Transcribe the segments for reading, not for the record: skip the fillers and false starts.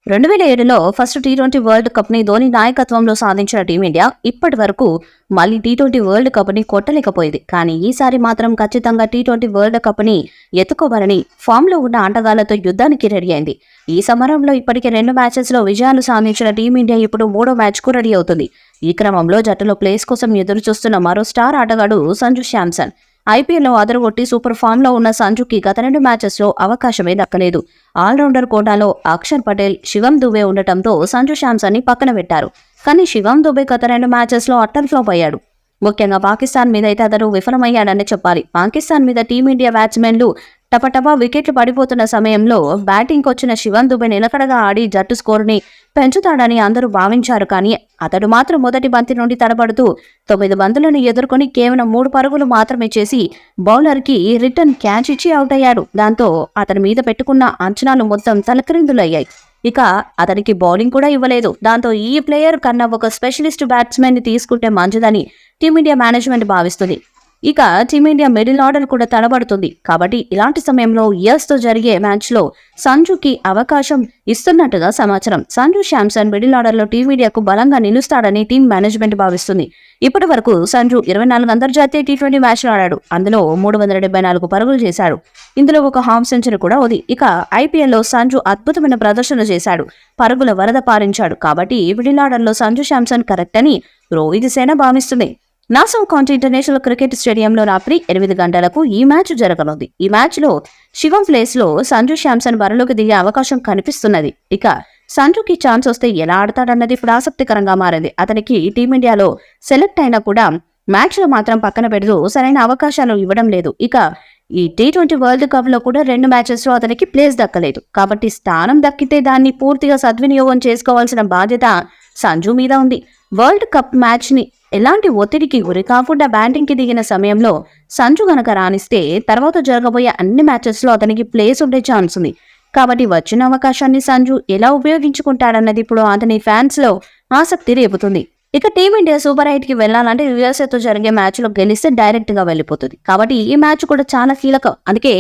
2007లో first T20 world cup ని ధోని నాయకత్వంలో సాధించిన టీమిండియా ఇప్పటి వరకు మళ్లీ టీ20 వరల్డ్ కప్ ని కొట్టలేకపోయింది. కానీ ఈసారి మాత్రం ఖచ్చితంగా టీ20 వరల్డ్ కప్ ని ఎత్తుకోవాలని ఫామ్ లో ఉన్న ఆటగాళ్లతో యుద్ధానికి రెడీ అయింది. ఈ సమరంలో ఇప్పటికే 2 మ్యాచెస్ లో విజయాలు సాధించిన టీమిండియా ఇప్పుడు 3వ మ్యాచ్ కు రెడీ అవుతుంది. ఈ క్రమంలో జట్టులో ప్లేస్ కోసం ఎదురు చూస్తున్న మరో స్టార్ ఆటగాడు సంజు శాంసన్. ఐపీఎల్లో అదరగొట్టి సూపర్ ఫామ్ లో ఉన్న సంజుకి గత 2 మ్యాచెస్ లో అవకాశమే దక్కలేదు. ఆల్రౌండర్ కోటాలో అక్షర్ పటేల్, శివం దుబే ఉండటంతో సంజు శాంసన్ ని పక్కన పెట్టారు. కానీ శివం దుబే గత 2 మ్యాచెస్ లో అట్టర్ ఫ్లాప్ అయ్యాడు. ముఖ్యంగా పాకిస్తాన్ మీద అయితే అతను విఫలమయ్యాడని చెప్పాలి. పాకిస్తాన్ మీద టీమిండియా బ్యాట్స్మెన్లు టపటపా వికెట్లు పడిపోతున్న సమయంలో బ్యాటింగ్ వచ్చిన శివం దుబే నిలకడగా ఆడి జట్టు స్కోరుని పెంచుతాడని అందరూ భావించారు. కానీ అతడు మాత్రం మొదటి బంతి నుండి తడబడుతూ 9 బంతులను ఎదుర్కొని కేవలం 3 పరుగులు మాత్రమే చేసి బౌలర్ కి రిటర్న్ క్యాచ్ ఇచ్చి అవుట్ అయ్యాడు. దాంతో అతని మీద పెట్టుకున్న అంచనాలు మొత్తం తలక్రిందులయ్యాయి. ఇక అతనికి బౌలింగ్ కూడా ఇవ్వలేదు. దాంతో ఈ ప్లేయర్ కన్నా ఒక స్పెషలిస్ట్ బ్యాట్స్మెన్ ని తీసుకుంటే మంచిదని టీమిండియా మేనేజ్మెంట్ భావిస్తుంది. ఇక టీమిండియా మిడిల్ ఆర్డర్ కూడా తడబడుతుంది. కాబట్టి ఇలాంటి సమయంలో తో జరిగే మ్యాచ్ లో సంజుకి అవకాశం ఇస్తున్నట్టుగా సమాచారం. సంజు శాంసన్ మిడిల్ ఆర్డర్ లో టీమిండియాకు బలంగా నిలుస్తాడని టీం మేనేజ్మెంట్ భావిస్తుంది. ఇప్పటి వరకు సంజు 24 అంతర్జాతీయ టీ20 మ్యాచ్లు ఆడాడు. అందులో 374 పరుగులు చేశాడు. ఇందులో ఒక హాఫ్ సెంచరీ కూడా ఉంది. ఇక ఐపీఎల్లో సంజు అద్భుతమైన ప్రదర్శన చేశాడు. పరుగుల వరద పారించాడు. కాబట్టి మిడిల్ ఆర్డర్ లో సంజు శాంసన్ కరెక్ట్ అని రోహిత్ సేన భావిస్తుంది. నాసౌ కౌంటీ ఇంటర్నేషనల్ క్రికెట్ స్టేడియంలో రాత్రి 8 గంటలకు ఈ మ్యాచ్ జరగనుంది. ఈ మ్యాచ్ లో శివం ప్లేస్ లో సంజు శాంసన్ బరిలోకి దిగే అవకాశం కనిపిస్తున్నది. ఇక సంజుకి ఛాన్స్ వస్తే ఎలా ఆడతాడన్నది ఇప్పుడు ఆసక్తికరంగా మారింది. అతనికి టీమిండియాలో సెలెక్ట్ అయినా కూడా మ్యాచ్ లో మాత్రం పక్కన పెడుతూ సరైన అవకాశాలు ఇవ్వడం లేదు. ఇక ఈ టీ20 వరల్డ్ కప్ లో కూడా 2 మ్యాచెస్ లో అతనికి ప్లేస్ దక్కలేదు. కాబట్టి స్థానం దక్కితే దాన్ని పూర్తిగా సద్వినియోగం చేసుకోవాల్సిన బాధ్యత సంజు మీద ఉంది. వరల్డ్ కప్ మ్యాచ్ ని ఎలాంటి ఒత్తిడికి గురి కాకుండా బ్యాటింగ్ కి దిగిన సమయంలో సంజు గనక రాణిస్తే తర్వాత జరగబోయే అన్ని మ్యాచెస్ లో అతనికి ప్లేస్ ఉండే ఛాన్స్ ఉంది. కాబట్టి వచ్చిన అవకాశాన్ని సంజు ఎలా ఉపయోగించుకుంటాడన్నది ఇప్పుడు అతని ఫ్యాన్స్ లో ఆసక్తి రేపుతుంది. ఇక టీమిండియా సూపర్ 8 కి వెళ్లాలంటే తో జరిగే మ్యాచ్ లో గెలిస్తే డైరెక్ట్ గా వెళ్లిపోతుంది. కాబట్టి ఈ మ్యాచ్ కూడా చాలా కీలకం. అందుకే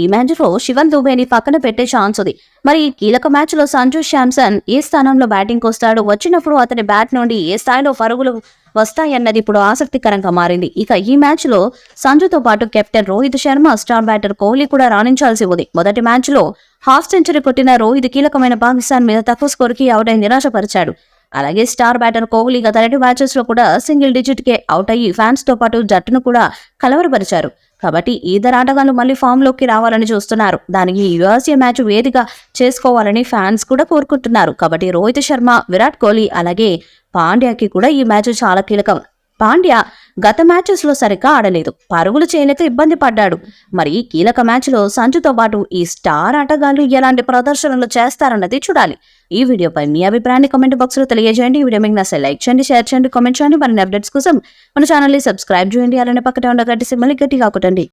ఈ మ్యాచ్ లో శివం దుబేని పక్కన పెట్టే ఛాన్స్ ఉంది. మరి ఈ కీలక మ్యాచ్ లో సంజు శాంసన్ ఏ స్థానంలో బ్యాటింగ్ వస్తాడు, వచ్చినప్పుడు అతని బ్యాట్ నుండి ఏ స్థాయిలో పరుగులు వస్తాయన్నది ఇప్పుడు ఆసక్తికరంగా మారింది. ఇక ఈ మ్యాచ్ లో సంజుతో పాటు captain Rohit Sharma, star batter Kohli కూడా రాణించాల్సి ఉంది. మొదటి మ్యాచ్ లో హాఫ్ సెంచరీ కొట్టిన రోహిత్ కీలకమైన పాకిస్తాన్ మీద తక్కువ స్కోర్ కి అవుట్ అయి నిరాశపరిచాడు. అలాగే స్టార్ బ్యాటర్ కోహ్లీ గత 2 మ్యాచెస్ లో కూడా సింగిల్ డిజిట్ కే అవుట్ అయ్యి ఫ్యాన్స్ తో పాటు జట్టును కూడా కలవరపరిచారు. కాబట్టి ఇద్దరు ఆటగాళ్లు మళ్లీ ఫామ్ లోకి రావాలని చూస్తున్నారు. దానికి యుఎస్ఏ మ్యాచ్ వేదిక చేసుకోవాలని ఫ్యాన్స్ కూడా కోరుకుంటున్నారు. కాబట్టి రోహిత్ శర్మ, విరాట్ కోహ్లీ అలాగే పాండ్యాకి కూడా ఈ మ్యాచ్ చాలా కీలకం. పాండ్యా గత మ్యాచెస్ లో సరిగ్గా ఆడలేదు, పరుగులు చేయలేక ఇబ్బంది పడ్డాడు. మరి కీలక మ్యాచ్ లో సంజుతో పాటు ఈ స్టార్ ఆటగాళ్లు ఎలాంటి ప్రదర్శనలు చేస్తారన్నది చూడాలి. ఈ వీడియోపై మీ అభిప్రాయాన్ని కామెంట్ బాక్స్ లో తెలియజేయండి. ఈ వీడియో మీకు నచ్చితే లైక్ చేయండి, షేర్ చేయండి, కామెంట్ చేయండి. మరిన్ని అప్డేట్స్ కోసం మన ఛానల్ ని సబ్స్క్రైబ్ చేయండి. అలానే పక్కన ఉన్న గంట సింబల్ ని గట్టిగా కొట్టండి.